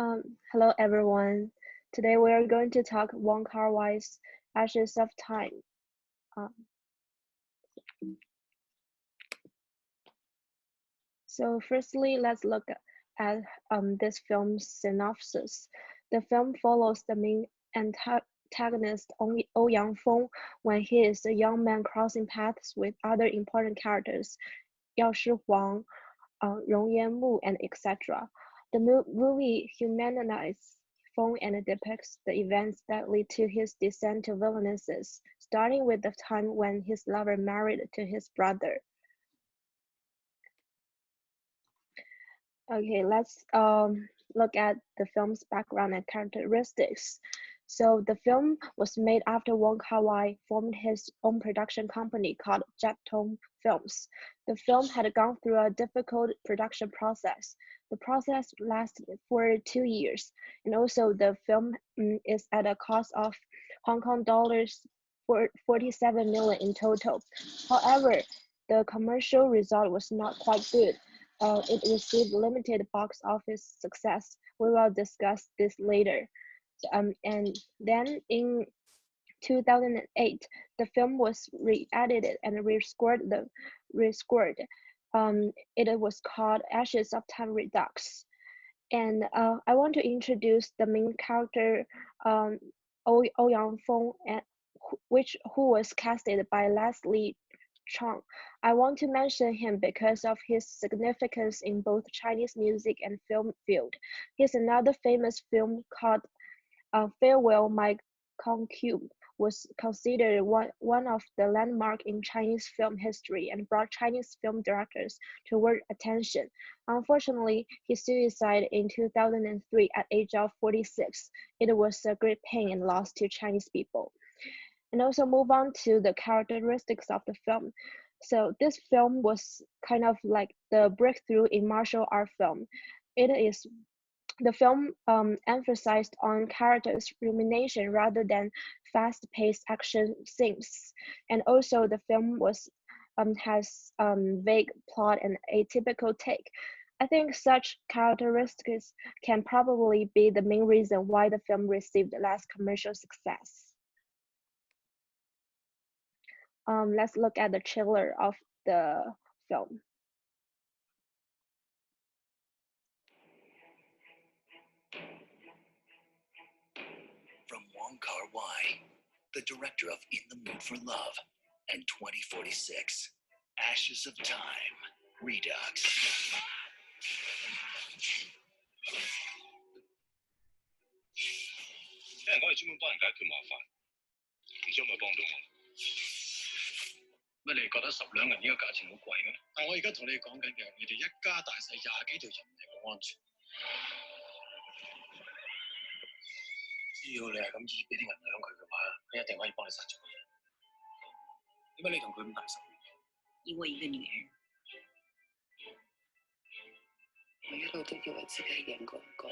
Hello everyone. Today we are going to talk Wong Kar-wai's Ashes of Time. Um, so firstly, let's look at this film's synopsis. The film follows the main antagonist Oh Yang-feng when he is a young man crossing paths with other important characters, Yao Shi Huang, Rong Yanmu, and etc. The movie humanizes Feng and depicts the events that lead to his descent to villainesses, starting with the time when his lover married to his brother. Okay, let's look at the film's background and characteristics. So the film was made after Wong Kar-wai formed his own production company called Japtong Films. The film had gone through a difficult production process. The process lasted for 2 years, and also the film is at a cost of Hong Kong dollars 47 million in total. However, the commercial result was not quite good. It received limited box office success. We will discuss this later. And then in 2008, the film was re-edited and rescored. It was called Ashes of Time Redux. And I want to introduce the main character, Oh Yang-feng, who was casted by Leslie Chong. I want to mention him because of his significance in both Chinese music and film field. He's another famous film called Farewell My Concubine was considered one of the landmark in Chinese film history and brought Chinese film directors to world attention. Unfortunately, he suicided in 2003 at age of 46. It was a great pain and loss to Chinese people. And also move on to the characteristics of the film. So this film was kind of like the breakthrough in martial art film. The film emphasized on characters' rumination rather than fast-paced action scenes, and also the film has vague plot and atypical take. I think such characteristics can probably be the main reason why the film received less commercial success. Let's look at the trailer of the film. From Wong Kar-wai, the director of In the Mood for Love and 2046, Ashes of Time, Redux. 聽人講你專門幫人解決麻煩，唔知可唔可以幫到我？乜你覺得10兩銀呢個價錢好貴咩？但我而家同你講緊嘅，你哋一家大細20幾條人命嘅安全。只要你係咁意俾啲銀兩佢嘅話，佢一定可以幫你殺咗佢。點解你同佢咁大仇？以我一個女人，我一路都以為自己係人過唔過。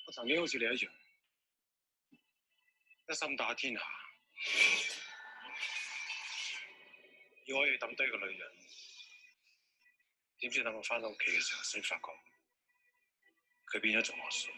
我曾經好似你一樣，一心打天下，要可以抌低個女人。點知等我翻到屋企嘅時候，先發覺佢變咗做我傻。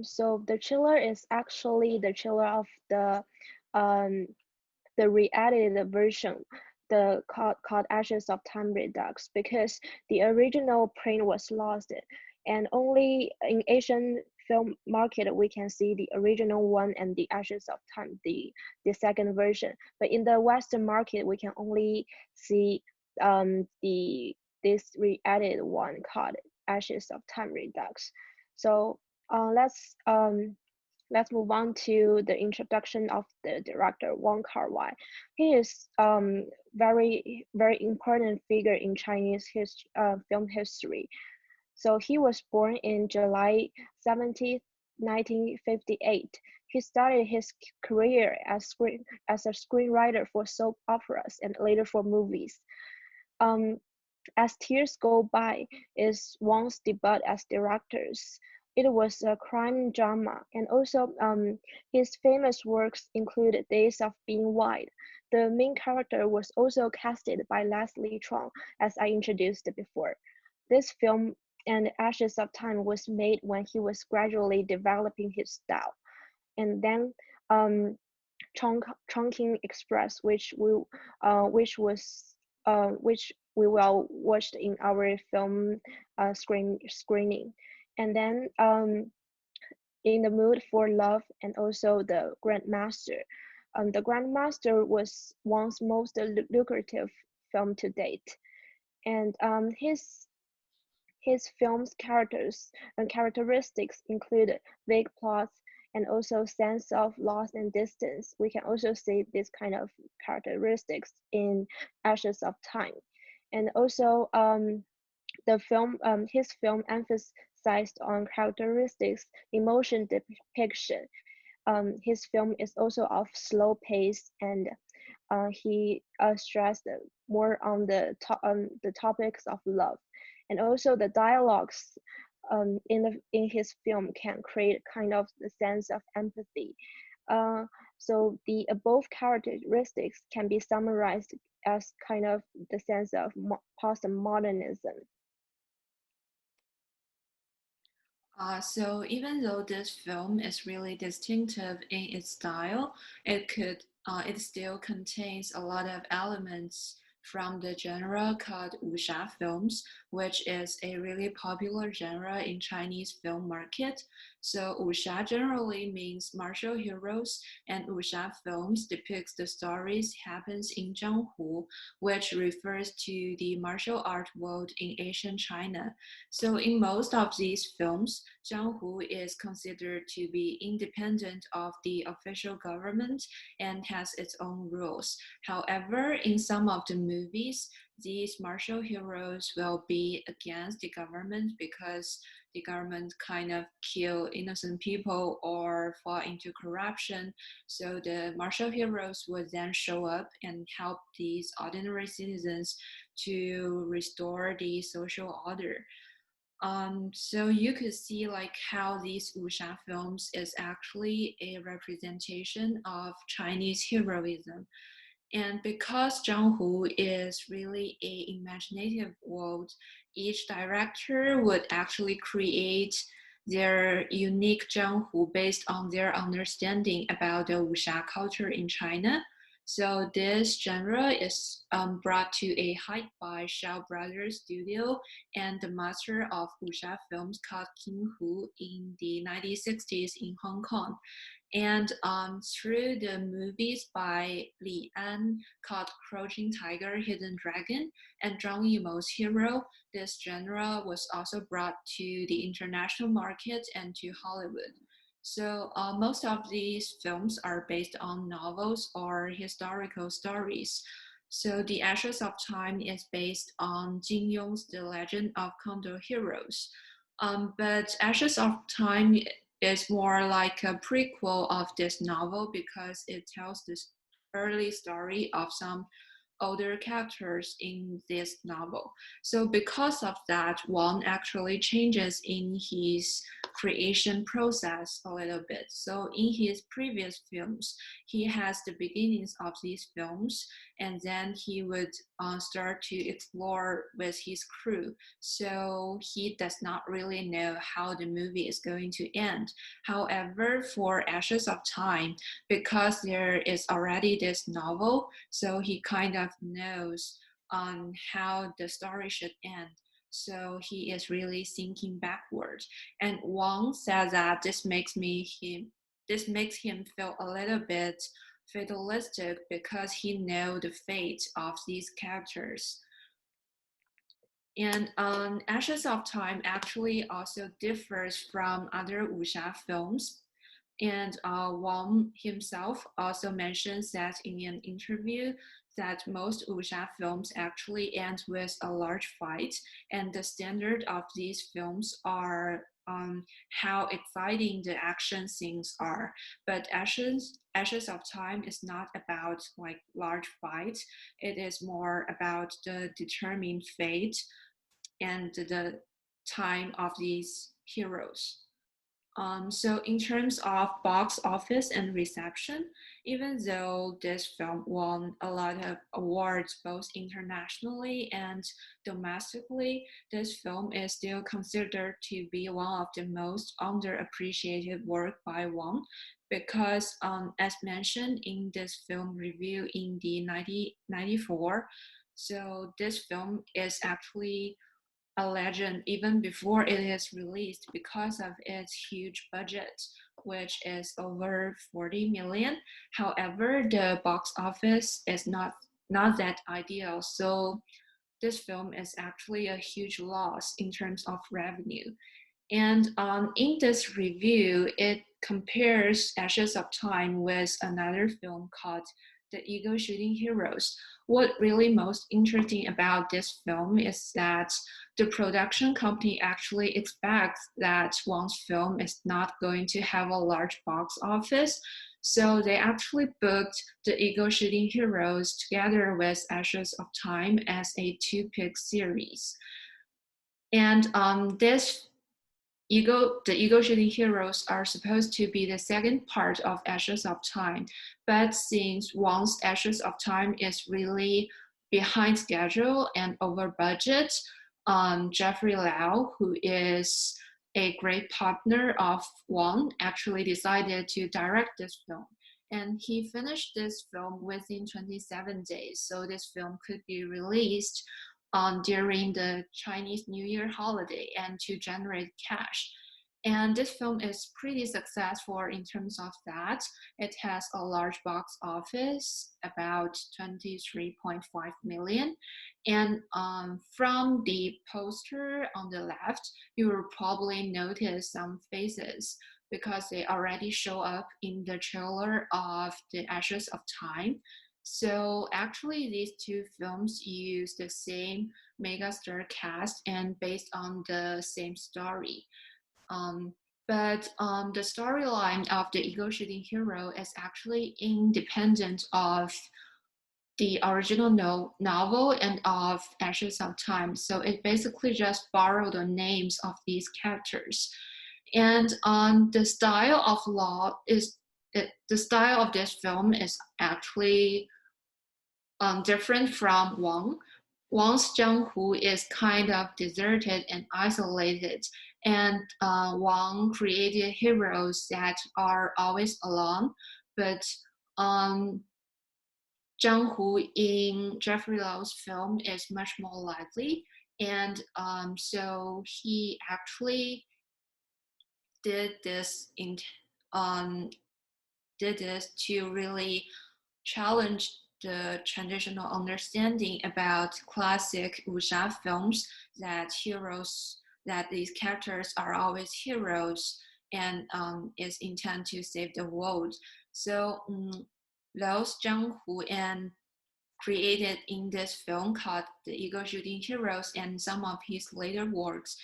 So the chiller is actually the chiller of um, the re-edited version, the called Ashes of Time Redux, because the original print was lost, and only in Asian film market we can see the original one and the Ashes of Time, the second version. But in the Western market, we can only see this re-edited one called Ashes of Time Redux. So let's move on to the introduction of the director Wong Kar-wai. He is very important figure in Chinese film history. So he was born in July 17th, 1958. He started his career as a screenwriter for soap operas and later for movies. As Tears Go By is Wong's debut as directors. It was a crime drama, and also his famous works include Days of Being White. The main character was also casted by Leslie Chong, as I introduced before. This film and Ashes of Time was made when he was gradually developing his style. And then Chongqing Express, which we will watch in our film screening, and then In the Mood for Love, and also The Grandmaster. The Grandmaster was Wang's most lucrative film to date, and his film's characters and characteristics include vague plots and also sense of loss and distance. We can also see this kind of characteristics in Ashes of Time. And also his film emphasized on characteristics, emotion depiction. His film is also of slow pace, and he stressed more on the topics of love, and also the dialogues in his film can create kind of the sense of empathy. So the above characteristics can be summarized as kind of the sense of postmodernism. So even though this film is really distinctive in its style, it still contains a lot of elements from the genre called wuxia films, which is a really popular genre in Chinese film market. So wuxia generally means martial heroes, and wuxia films depicts the stories happens in Jianghu, which refers to the martial art world in ancient China. So in most of these films, Jianghu is considered to be independent of the official government and has its own rules. However, in some of the movies, these martial heroes will be against the government because the government kind of kill innocent people or fall into corruption. So the martial heroes would then show up and help these ordinary citizens to restore the social order. So you could see like how these wuxia films is actually a representation of Chinese heroism. And because Jianghu is really a imaginative world, each director would actually create their unique Jianghu based on their understanding about the wuxia culture in China. So this genre is brought to a height by Shaw Brothers Studio and the master of wuxia films called King Hu in the 1960s in Hong Kong. And through the movies by Li An called Crouching Tiger, Hidden Dragon, and Zhang Yimou's Hero, this genre was also brought to the international market and to Hollywood. So most of these films are based on novels or historical stories. So The Ashes of Time is based on Jin Yong's The Legend of Condor Heroes. But Ashes of Time is more like a prequel of this novel because it tells this early story of some older characters in this novel. So because of that, Wang actually changes in his creation process a little bit. So in his previous films, he has the beginnings of these films, and then he would start to explore with his crew. So he does not really know how the movie is going to end. However, for Ashes of Time, because there is already this novel, so he kind of knows on how the story should end. So he is really thinking backward. And Wang said that this makes him feel a little bit fatalistic because he knows the fate of these characters. And Ashes of Time actually also differs from other wuxia films. And Wang himself also mentions that in an interview that most wuxia films actually end with a large fight, and the standard of these films are how exciting the action scenes are. But Ashes of Time is not about like large fights. It is more about the determined fate and the time of these heroes. So in terms of box office and reception, even though this film won a lot of awards both internationally and domestically, this film is still considered to be one of the most underappreciated work by Wang because as mentioned in this film review in the 1994, so this film is actually a legend even before it is released because of its huge budget, which is over 40 million. However, the box office is not that ideal. So this film is actually a huge loss in terms of revenue. And in this review, it compares Ashes of Time with another film called The Eagle Shooting Heroes. What really most interesting about this film is that the production company actually expects that Wang's film is not going to have a large box office. So they actually booked The Eagle Shooting Heroes together with Ashes of Time as a two-pick series. And the Eagle Shooting Heroes are supposed to be the second part of Ashes of Time, but since Wang's Ashes of Time is really behind schedule and over budget, Jeffrey Lau, who is a great partner of Wang, actually decided to direct this film. And he finished this film within 27 days, so this film could be released during the Chinese New Year holiday and to generate cash. And this film is pretty successful in terms of that. It has a large box office, about 23.5 million. And from the poster on the left, you will probably notice some faces because they already show up in the trailer of The Ashes of Time. So actually, these two films use the same megastar cast and based on the same story. But the storyline of The Eagle Shooting Hero is actually independent of the original novel and of Ashes of Time. So it basically just borrowed the names of these characters. And the style of the style of this film is actually different from Wang. Wang's Jianghu is kind of deserted and isolated, and Wang created heroes that are always alone. But Jianghu in Jeffrey Lau's film is much more lively, and so he actually did this to really challenge the traditional understanding about classic wuxia films that these characters are always heroes and is intent to save the world. So those Jianghu and created in this film called The Eagle Shooting Heroes and some of his later works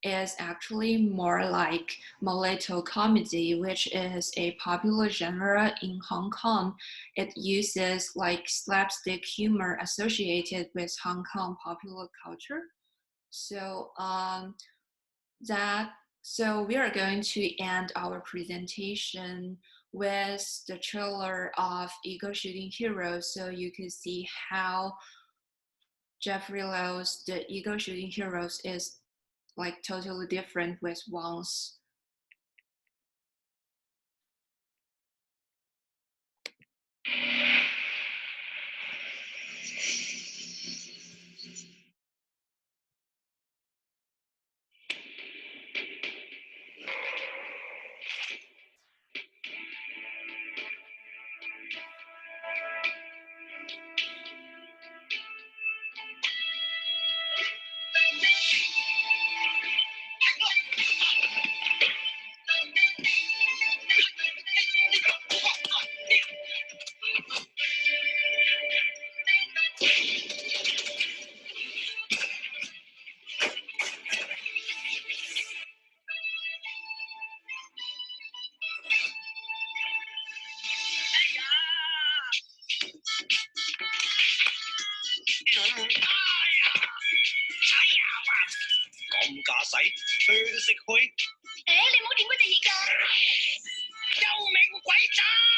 is actually more like mulatto comedy, which is a popular genre in Hong Kong. It uses like slapstick humor associated with Hong Kong popular culture. So that So we are going to end our presentation with the trailer of Eagle Shooting Heroes, so you can see how Jeffrey Lowe's The Eagle Shooting Heroes is like totally different with Wang's.咁架勢，佢都識開。你冇掂佢哋而家！救命鬼仔！